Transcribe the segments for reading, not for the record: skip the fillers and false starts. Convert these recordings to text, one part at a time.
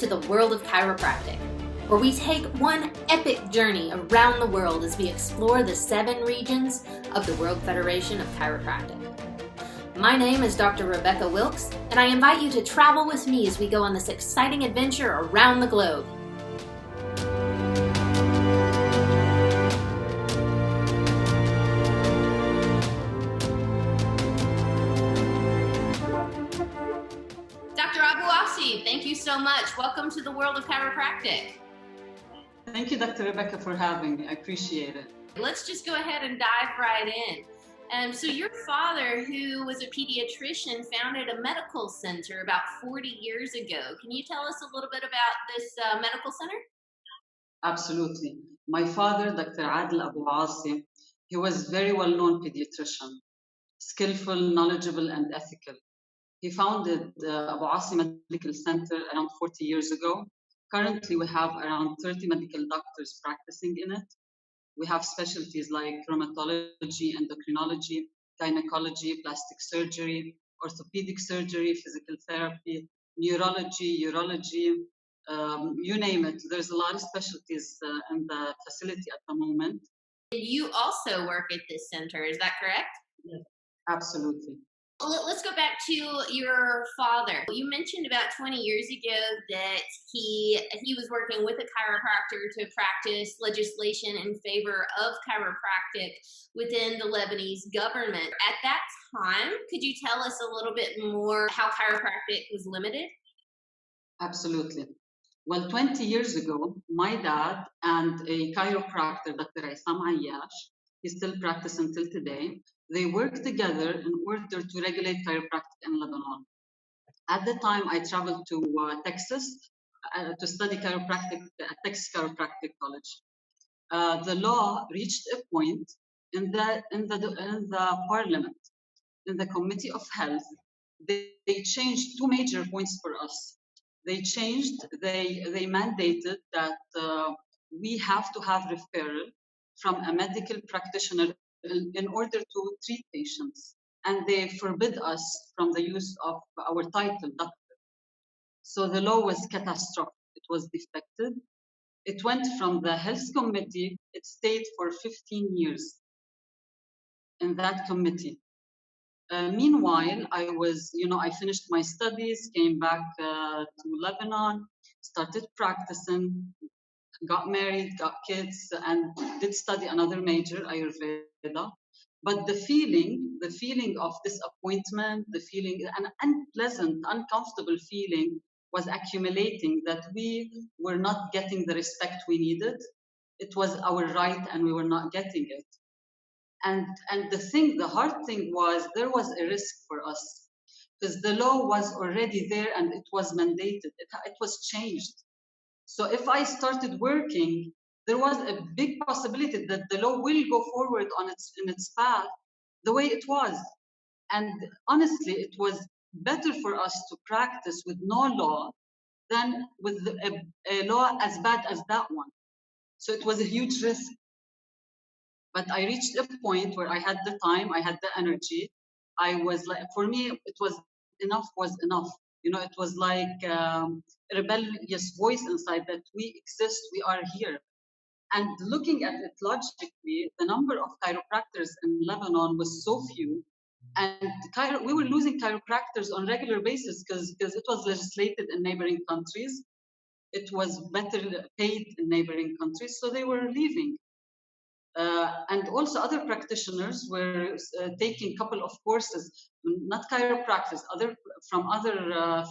to the world of chiropractic, where we take one epic journey around the world as we explore the 7 regions of the World Federation of Chiropractic. My name is Dr. Rebecca Wilkes, and I invite you to travel with me as we go on this exciting adventure around the globe. Dr. Abouassi, thank you so much. Welcome to the world of chiropractic. Thank you, Dr. Rebecca, for having me. I appreciate it. Let's just go ahead and dive right in. So your father, who was a pediatrician, founded a medical center about 40 years ago. Can you tell us a little bit about this medical center? Absolutely. My father, Dr. Abouassi, he was very well-known pediatrician, skillful, knowledgeable, and ethical. He founded the Abouassi Medical Center around 40 years ago. Currently, we have around 30 medical doctors practicing in it. We have specialties like rheumatology, endocrinology, gynecology, plastic surgery, orthopedic surgery, physical therapy, neurology, urology, you name it. There's a lot of specialties in the facility at the moment. You also work at this center, is that correct? Yes, absolutely. Let's go back to your father. You mentioned about 20 years ago that he was working with a chiropractor to practice legislation in favor of chiropractic within the Lebanese government. At that time, could you tell us a little bit more how chiropractic was limited? Absolutely. Well, 20 years ago, my dad and a chiropractor, Dr. Haifa Abouassi, he still practices until today. They worked together in order to regulate chiropractic in Lebanon. At the time, I traveled to Texas to study chiropractic at Texas Chiropractic College. The law reached a point in the parliament, in the Committee of Health. They changed 2 major points for us. They mandated that we have to have referral from a medical practitioner in order to treat patients, and they forbid us from the use of our title, doctor. So the law was catastrophic. It was defected. It went from the health committee. It stayed for 15 years in that committee. Meanwhile, I finished my studies, came back to Lebanon, started practicing, got married, got kids, and did study another major, Ayurveda. But the feeling of disappointment, an unpleasant, uncomfortable feeling was accumulating that we were not getting the respect we needed. It was our right and we were not getting it. And the hard thing was there was a risk for us because the law was already there and it was mandated. It was changed. So if I started working, there was a big possibility that the law will go forward in its path the way it was. And honestly, it was better for us to practice with no law than with a law as bad as that one. So it was a huge risk. But I reached a point where I had the time, I had the energy. I was like, for me, it was enough was enough. It was like a rebellious voice inside that we exist, we are here. And looking at it logically, the number of chiropractors in Lebanon was so few. And we were losing chiropractors on a regular basis because it was legislated in neighboring countries. It was better paid in neighboring countries, so they were leaving. And also other practitioners were taking a couple of courses, not chiropractors, from other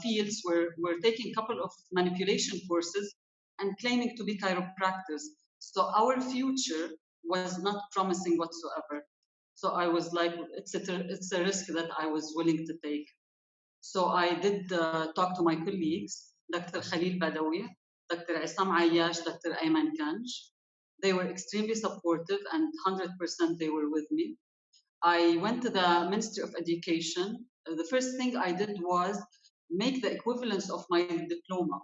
fields were taking a couple of manipulation courses and claiming to be chiropractors. So our future was not promising whatsoever. So I was like, it's a risk that I was willing to take. So I did talk to my colleagues, Dr. Khalil Badawi, Dr. Isam Ayyash, Dr. Ayman Kanj. They were extremely supportive and 100% they were with me. I went to the Ministry of Education. The first thing I did was make the equivalence of my diploma.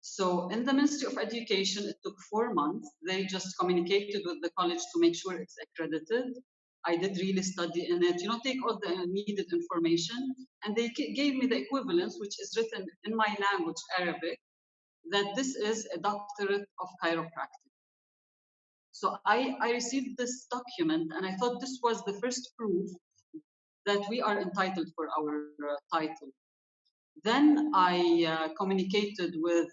So in the Ministry of Education, it took 4 months. They just communicated with the college to make sure it's accredited. I did really study in it, take all the needed information. And they gave me the equivalence, which is written in my language, Arabic. that this is a doctorate of chiropractic. So I received this document, and I thought this was the first proof that we are entitled for our title. Then I communicated with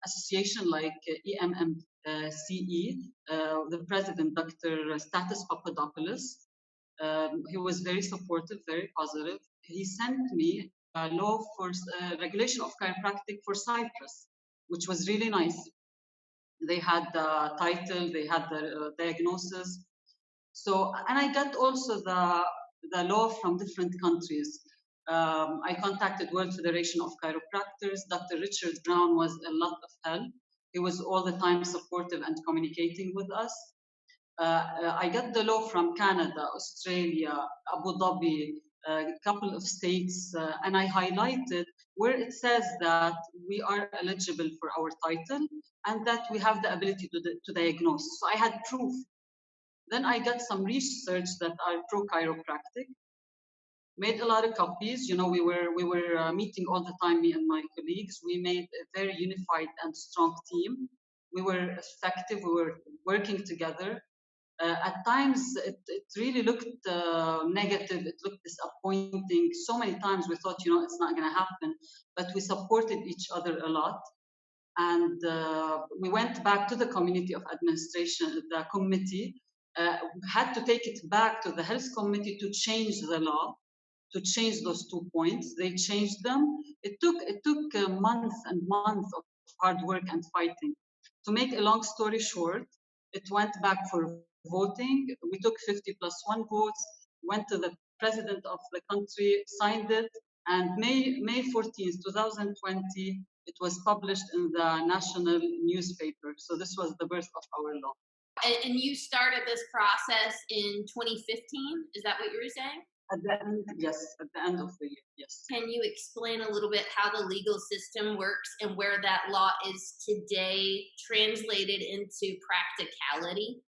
association like EMMCE, the president, Dr. Statis Papadopoulos. He was very supportive, very positive. He sent me a law for regulation of chiropractic for Cyprus, which was really nice. They had the title, they had the diagnosis. So, and I got also the law from different countries. I contacted World Federation of Chiropractors. Dr. Richard Brown was a lot of help. He was all the time supportive and communicating with us. I got the law from Canada, Australia, Abu Dhabi, a couple of states, and I highlighted where it says that we are eligible for our title and that we have the ability to diagnose. So I had proof. Then I got some research that are pro-chiropractic, made a lot of copies. You know, we were meeting all the time, me and my colleagues. We made a very unified and strong team. We were effective. We were working together. At times, it really looked negative. It looked disappointing. So many times we thought, you know, it's not going to happen. But we supported each other a lot. And we went back to the community of administration, the committee, had to take it back to the health committee to change the law, to change those 2 points. They changed them. It took months and months of hard work and fighting. To make a long story short, it went back for voting. We took 50+1 votes, went to the president of the country, signed it, and May 14th, 2020, it was published in the national newspaper. So this was the birth of our law. And you started this process in 2015? Is that what you were saying? At the end, yes, at the end of the year, yes. Can you explain a little bit how the legal system works and where that law is today translated into practicality?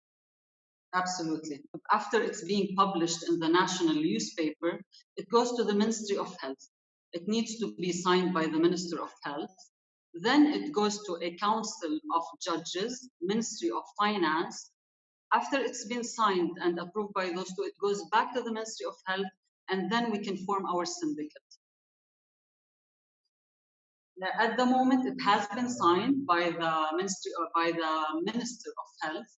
Absolutely. After it's being published in the national newspaper, it goes to the Ministry of Health. It needs to be signed by the Minister of Health. Then it goes to a council of judges, Ministry of Finance. After it's been signed and approved by those two, it goes back to the Ministry of Health, and then we can form our syndicate. At the moment, it has been signed by the Minister of Health.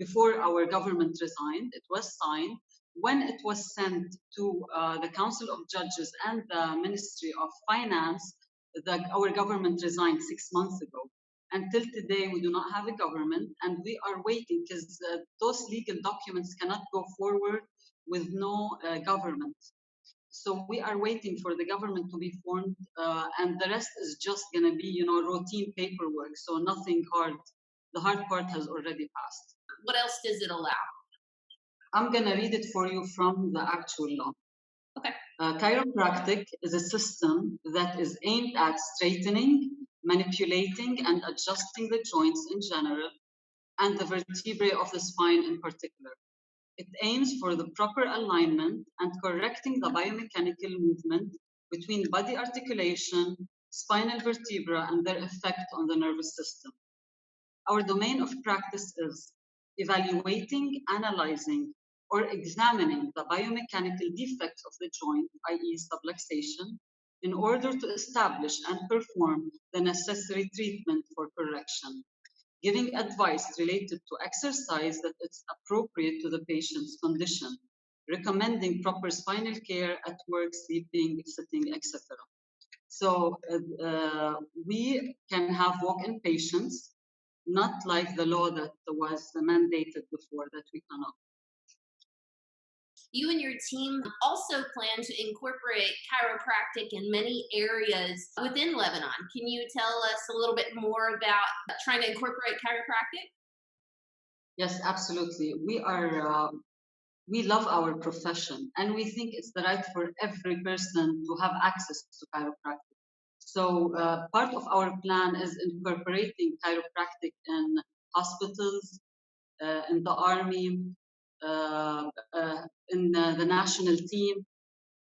Before our government resigned, it was signed. When it was sent to the Council of Judges and the Ministry of Finance, our government resigned 6 months ago. Until today, we do not have a government, and we are waiting because those legal documents cannot go forward with no government. So we are waiting for the government to be formed, and the rest is just going to be, you know, routine paperwork. So nothing hard. The hard part has already passed. What else does it allow? I'm going to read it for you from the actual law. Okay. Chiropractic is a system that is aimed at straightening, manipulating, and adjusting the joints in general, and the vertebrae of the spine in particular. It aims for the proper alignment and correcting the biomechanical movement between body articulation, spinal vertebra, and their effect on the nervous system. Our domain of practice is evaluating, analyzing, or examining the biomechanical defects of the joint, i.e. subluxation, in order to establish and perform the necessary treatment for correction, giving advice related to exercise that is appropriate to the patient's condition, recommending proper spinal care at work, sleeping, sitting, etc. So we can have walk-in patients, not like the law that was mandated before that we cannot. You and your team also plan to incorporate chiropractic in many areas within Lebanon. Can you tell us a little bit more about trying to incorporate chiropractic? Yes, absolutely. We love our profession, and we think it's the right for every person to have access to chiropractic. So part of our plan is incorporating chiropractic in hospitals, in the army, in the national team,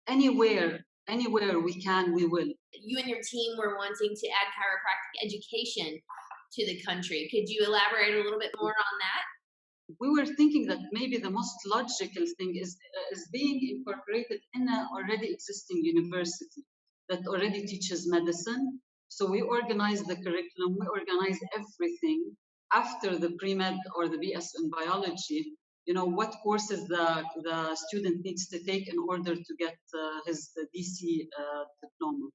anywhere Anywhere we can, we will. You and your team were wanting to add chiropractic education to the country. Could you elaborate a little bit more on that? We were thinking that maybe the most logical thing is being incorporated in an already existing university that already teaches medicine. So we organize the curriculum, we organize everything after the pre-med or the BS in biology. You know what courses the student needs to take in order to get his DC diploma.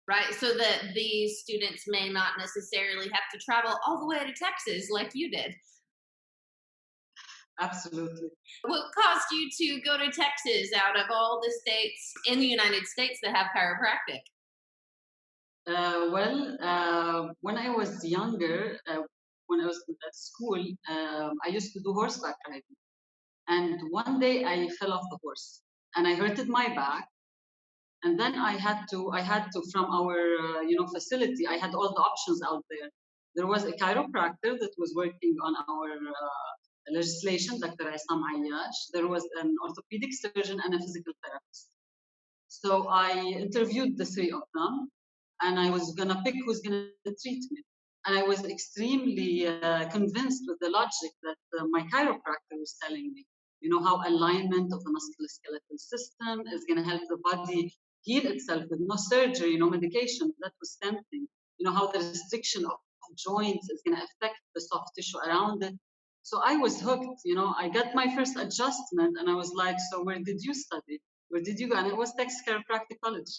Right, so that these students may not necessarily have to travel all the way to Texas like you did. Absolutely. What caused you to go to Texas out of all the states in the United States that have chiropractic? When I was younger, when I was at school, I used to do horseback riding. And one day I fell off the horse and I hurted my back. And then I had to from our facility. I had all the options out there. There was a chiropractor that was working on our legislation, Dr. Isam Ayyash. There was an orthopedic surgeon and a physical therapist. So I interviewed the three of them, and I was gonna pick who's gonna treat me. And I was extremely convinced with the logic that my chiropractor was telling me. You know how alignment of the musculoskeletal system is gonna help the body heal itself with no surgery, no medication. That was tempting. You know how the restriction of joints is gonna affect the soft tissue around it. So I was hooked. You know, I got my first adjustment, and I was like, "So where did you study? Where did you go?" And it was Texas Chiropractic College.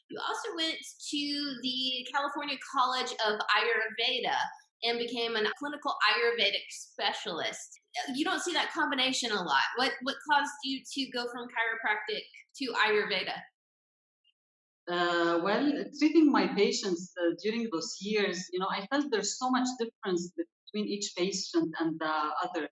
You also went to the California College of Ayurveda and became a clinical Ayurvedic specialist. You don't see that combination a lot. What caused you to go from chiropractic to Ayurveda? Treating my patients during those years, you know, I felt there's so much difference between each patient and the other.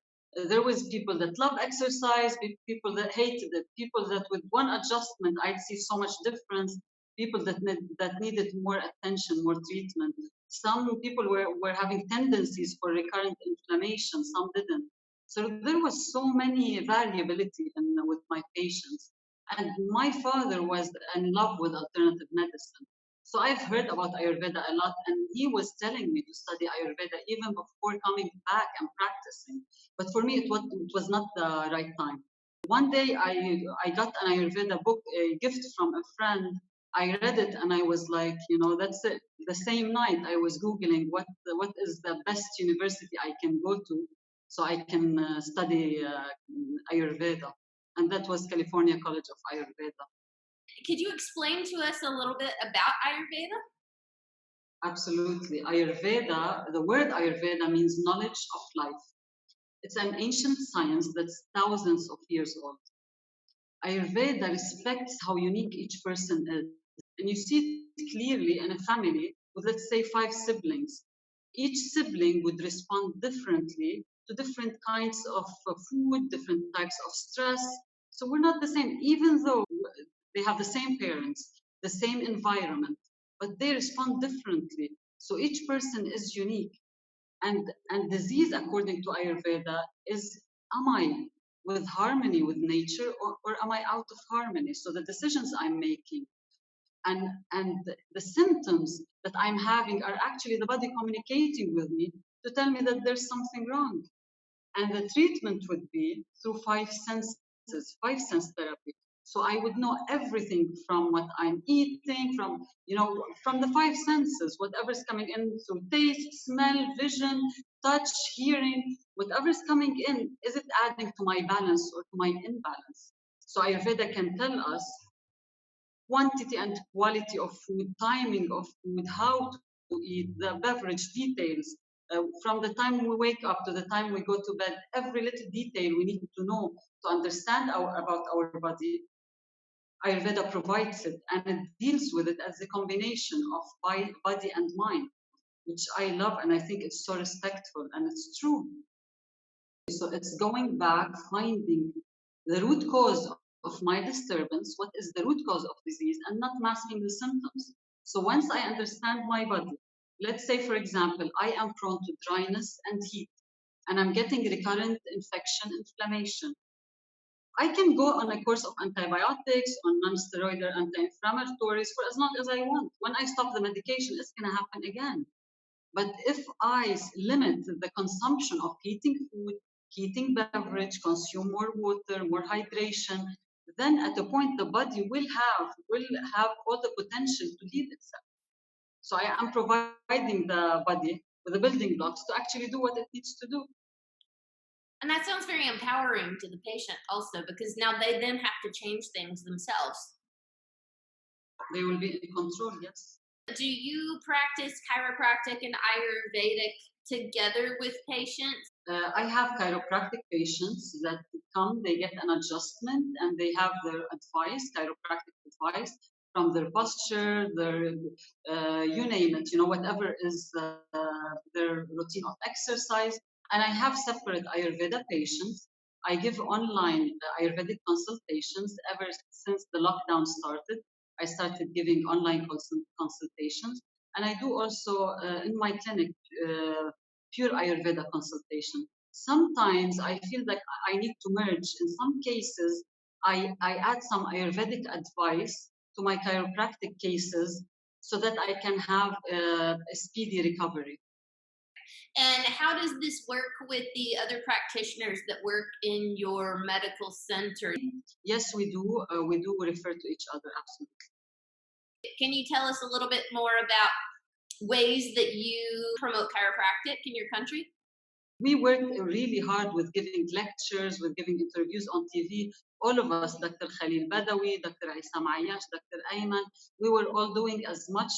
There was people that love exercise, people that hated it, people that with one adjustment I'd see so much difference, people that needed more attention, more treatment. Some people were having tendencies for recurrent inflammation, some didn't. So there was so many variability with my patients. And my father was in love with alternative medicine. So I've heard about Ayurveda a lot, and he was telling me to study Ayurveda even before coming back and practicing. But for me, it was not the right time. One day I got an Ayurveda book, a gift from a friend. I read it and I was like, you know, that's it. The same night I was Googling what is the best university I can go to so I can study Ayurveda. And that was California College of Ayurveda. Could you explain to us a little bit about Ayurveda? Absolutely. Ayurveda, the word Ayurveda means knowledge of life. It's an ancient science that's thousands of years old. Ayurveda respects how unique each person is. And you see it clearly in a family with, let's say, 5 siblings. Each sibling would respond differently to different kinds of food, different types of stress. So we're not the same, even though they have the same parents, the same environment, but they respond differently. So each person is unique. And disease, according to Ayurveda, is, am I with harmony with nature, or am I out of harmony? So the decisions I'm making and the symptoms that I'm having are actually the body communicating with me to tell me that there's something wrong. And the treatment would be through 5 senses, 5 sense therapy. So I would know everything from what I'm eating, from the 5 senses, whatever's coming in through taste, smell, vision, touch, hearing, whatever's coming in, is it adding to my balance or to my imbalance? So Ayurveda can tell us quantity and quality of food, timing of food, how to eat, the beverage details, from the time we wake up to the time we go to bed, every little detail we need to know to understand about our body. Ayurveda provides it, and it deals with it as a combination of body and mind, which I love, and I think it's so respectful, and it's true. So it's going back, finding the root cause of my disturbance, what is the root cause of disease, and not masking the symptoms. So once I understand my body, let's say, for example, I am prone to dryness and heat, and I'm getting recurrent infection, inflammation. I can go on a course of antibiotics, on non-steroidal anti-inflammatories for as long as I want. When I stop the medication, it's going to happen again. But if I limit the consumption of heating food, heating beverage, consume more water, more hydration, then at a point the body will have all the potential to heal itself. So I am providing the body with the building blocks to actually do what it needs to do. And that sounds very empowering to the patient also, because now they then have to change things themselves. They will be in control, yes. Do you practice chiropractic and Ayurvedic together with patients? I have chiropractic patients that come, they get an adjustment and they have their advice, chiropractic advice from their posture, their, you name it, whatever is their routine of exercise. And I have separate Ayurveda patients. I give online Ayurvedic consultations ever since the lockdown started. I started giving online consultations. And I do also in my clinic pure Ayurveda consultation. Sometimes I feel like I need to merge. In some cases, I add some Ayurvedic advice to my chiropractic cases so that I can have a speedy recovery. And how does this work with the other practitioners that work in your medical center? Yes, we do. We do refer to each other, absolutely. Can you tell us a little bit more about ways that you promote chiropractic in your country? We work really hard with giving lectures, with giving interviews on TV. All of us, Dr. Khalil Badawi, Dr. Isam Ayash, Dr. Ayman, we were all doing as much,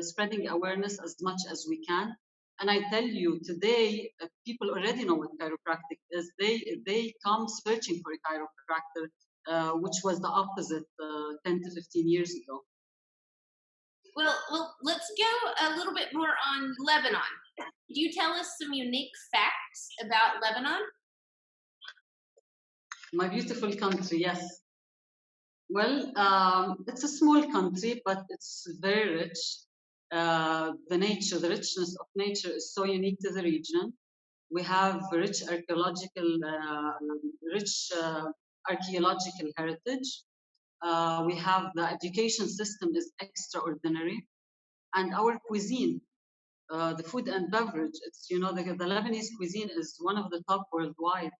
spreading awareness as much as we can. And I tell you, today, people already know what chiropractic is. They come searching for a chiropractor, which was the opposite 10 to 15 years ago. Well, let's go a little bit more on Lebanon. Could you tell us some unique facts about Lebanon? My beautiful country, yes. Well, it's a small country, but it's very rich. The richness of nature is so unique to the region. We have rich archaeological heritage. We have the education system is extraordinary, and our cuisine, the food and beverage. It's the Lebanese cuisine is one of the top worldwide.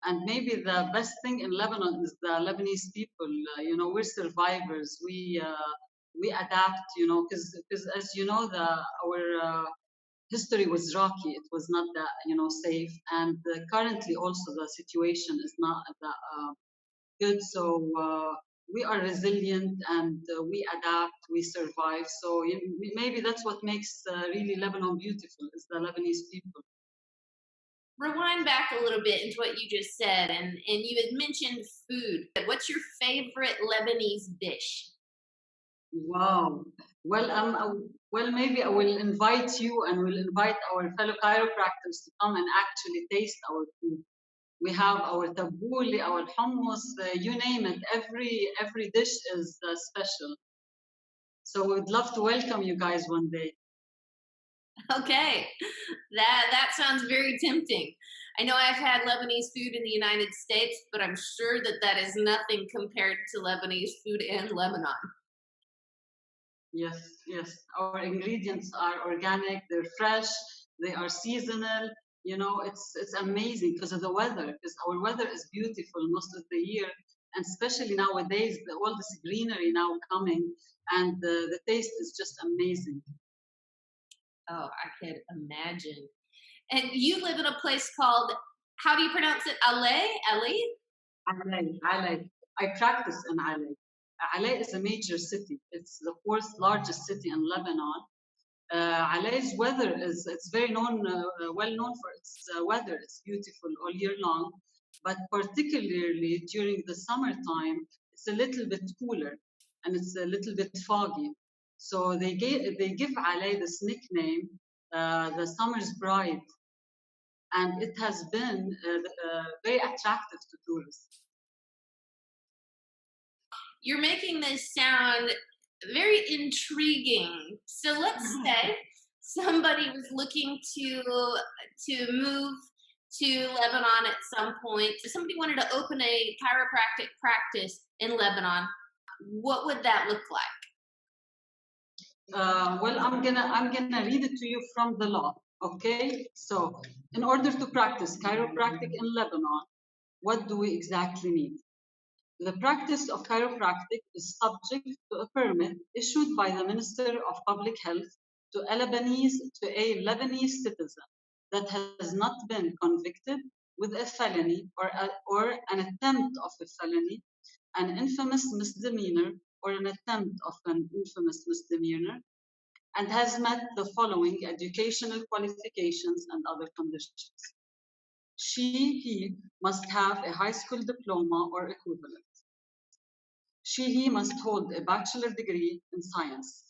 And maybe the best thing in Lebanon is the Lebanese people. We're survivors. We adapt. Because as you know, our history was rocky. It was not that safe. And currently, also the situation is not that good. So we are resilient and we adapt. We survive. So maybe that's what makes really Lebanon beautiful is the Lebanese people. Rewind back a little bit into what you just said, and you had mentioned food. What's your favorite Lebanese dish? Wow. Well, maybe I will invite you and we'll invite our fellow chiropractors to come and actually taste our food. We have our tabbouleh, our hummus, you name it. Every dish is special. So we'd love to welcome you guys one day. Okay, that sounds very tempting. I know I've had Lebanese food in the United States, but I'm sure that is nothing compared to Lebanese food in Lebanon. Yes, yes. Our ingredients are organic, they're fresh, they are seasonal. It's amazing because of the weather, because our weather is beautiful most of the year. And especially nowadays, all this greenery now coming, and the taste is just amazing. Oh, I could imagine. And you live in a place called, how do you pronounce it? Aley? Aley? Aley. I practice in Aley. Aley is a major city. It's the fourth largest city in Lebanon. Aley's weather it's very well known for its weather. It's beautiful all year long, but particularly during the summertime, it's a little bit cooler and it's a little bit foggy. So they give Aley this nickname, the summer's bride, and it has been very attractive to tourists. You're making this sound very intriguing. So let's say somebody was looking to move to Lebanon at some point, if somebody wanted to open a chiropractic practice in Lebanon, what would that look like? Well, I'm gonna read it to you from the law. Okay, so in order to practice chiropractic in Lebanon, what do we exactly need? The practice of chiropractic is subject to a permit issued by the Minister of Public Health to a Lebanese citizen that has not been convicted with a felony or an attempt of a felony, an infamous misdemeanor, or an attempt of an infamous misdemeanor, and has met the following educational qualifications and other conditions. He must have a high school diploma or equivalent. He must hold a bachelor degree in science.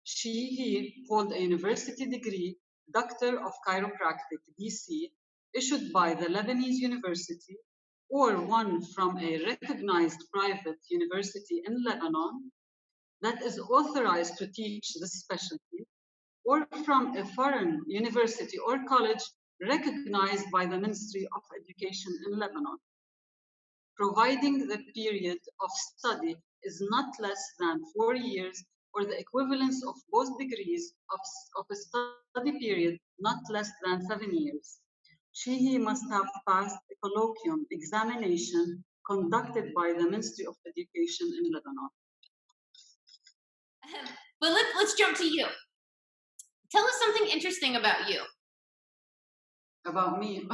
He hold a university degree, Doctor of Chiropractic DC, issued by the Lebanese University, or one from a recognized private university in Lebanon that is authorized to teach this specialty, or from a foreign university or college recognized by the Ministry of Education in Lebanon, providing the period of study is not less than 4 years or the equivalence of both degrees of a study period not less than 7 years. He must have passed a colloquium examination conducted by the Ministry of Education in Lebanon. Well, let's jump to you. Tell us something interesting about you. About me.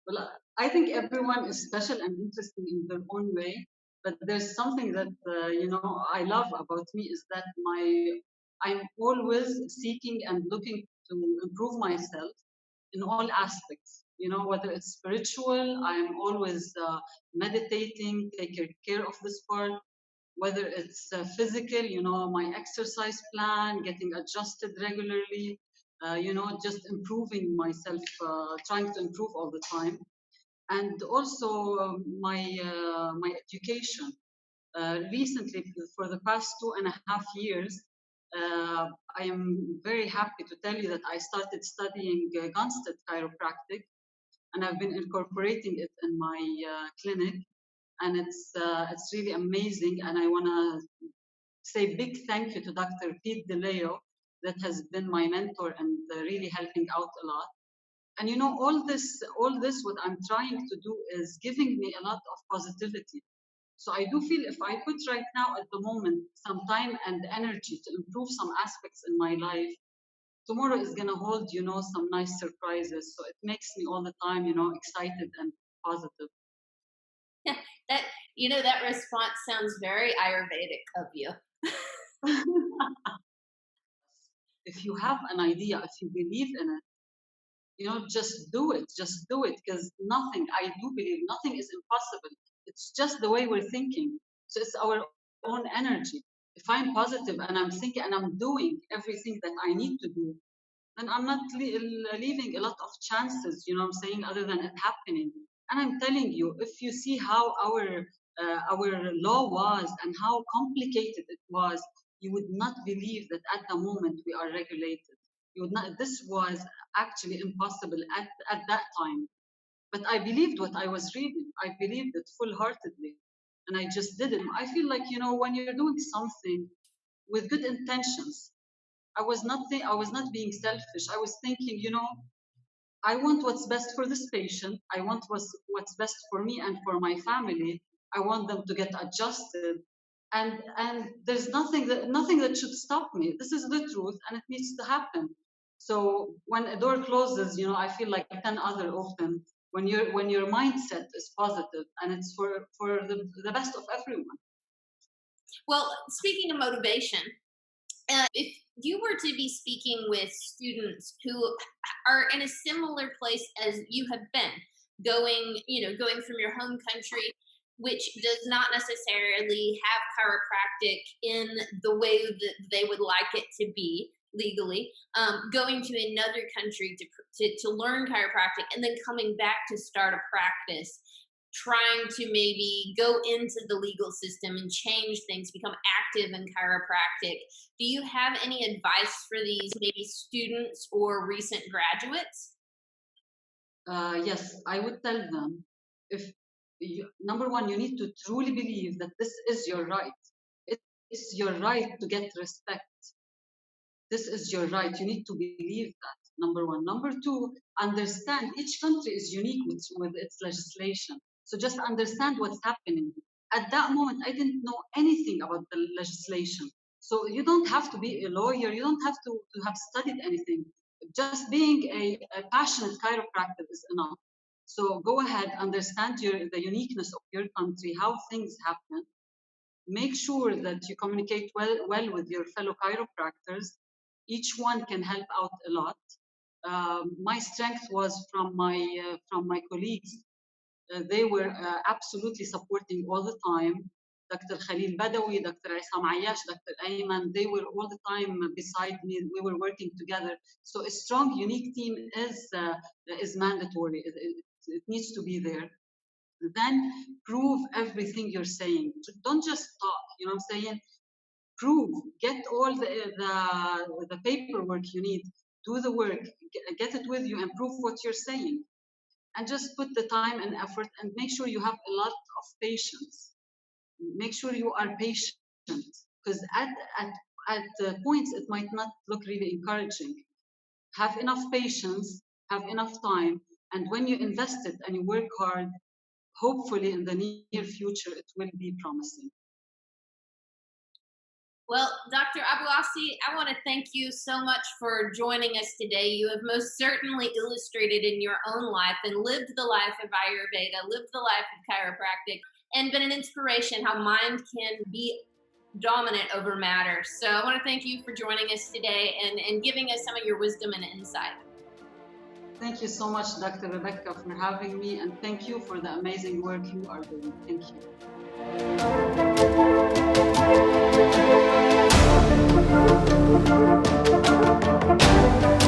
Well, I think everyone is special and interesting in their own way. But there's something that I love about me is that I'm always seeking and looking to improve myself in all aspects. Whether it's spiritual, I'm always meditating, taking care of this part. Whether it's physical, my exercise plan, getting adjusted regularly, just improving myself, trying to improve all the time. And also my education. Recently, for the past 2.5 years, I am very happy to tell you that I started studying Gunstead Chiropractic, and I've been incorporating it in my clinic, and it's really amazing. And I want to say big thank you to Dr. Pete DeLeo, that has been my mentor and really helping out a lot. And all this, what I'm trying to do is giving me a lot of positivity. So I do feel if I put right now at the moment some time and energy to improve some aspects in my life, tomorrow is gonna hold, some nice surprises. So it makes me all the time, excited and positive. That response sounds very Ayurvedic of you. If you have an idea, if you believe in it, just do it. Just do it, because I do believe nothing is impossible. It's just the way we're thinking. So it's our own energy. If I'm positive and I'm thinking and I'm doing everything that I need to do, then I'm not leaving a lot of chances, I'm saying, other than it happening. And I'm telling you, if you see how our law was and how complicated it was, you would not believe that at the moment we are regulated. You would not. This was actually impossible at that time. But I believed what I was reading. I believed it full-heartedly, and I just did it. I feel like when you're doing something with good intentions, I was not being selfish. I was thinking, I want what's best for this patient. I want what's best for me and for my family. I want them to get adjusted. And there's nothing that should stop me. This is the truth, and it needs to happen. So when a door closes, I feel like 10 other open. When your mindset is positive and it's for the best of everyone. Well, speaking of motivation, if you were to be speaking with students who are in a similar place as you have been, going from your home country, which does not necessarily have chiropractic in the way that they would like it to be legally, going to another country to learn chiropractic, and then coming back to start a practice, trying to maybe go into the legal system and change things, become active in chiropractic. Do you have any advice for these maybe students or recent graduates? Yes, I would tell them, if number one, you need to truly believe that this is your right. It's your right to get respect. This is your right. You need to believe that, number one. Number two, understand each country is unique with its legislation. So just understand what's happening. At that moment, I didn't know anything about the legislation. So you don't have to be a lawyer. You don't have to have studied anything. Just being a passionate chiropractor is enough. So go ahead, understand the uniqueness of your country, how things happen. Make sure that you communicate well with your fellow chiropractors. Each one can help out a lot. My strength was from my colleagues. They were absolutely supporting all the time. Dr. Khalil Badawi, Dr. Isam Ayash, Dr. Ayman, they were all the time beside me. We were working together. So a strong, unique team is mandatory. It needs to be there. Then prove everything you're saying. Don't just talk, you know what I'm saying? Prove, get all the paperwork you need, do the work, get it with you and prove what you're saying. And just put the time and effort and make sure you have a lot of patience. Make sure you are patient, because at points it might not look really encouraging. Have enough patience, have enough time, and when you invest it and you work hard, hopefully in the near future it will be promising. Well, Dr. Abouassi, I want to thank you so much for joining us today. You have most certainly illustrated in your own life and lived the life of Ayurveda, lived the life of chiropractic, and been an inspiration how mind can be dominant over matter. So I want to thank you for joining us today and giving us some of your wisdom and insight. Thank you so much, Dr. Rebecca, for having me, and thank you for the amazing work you are doing. Thank you.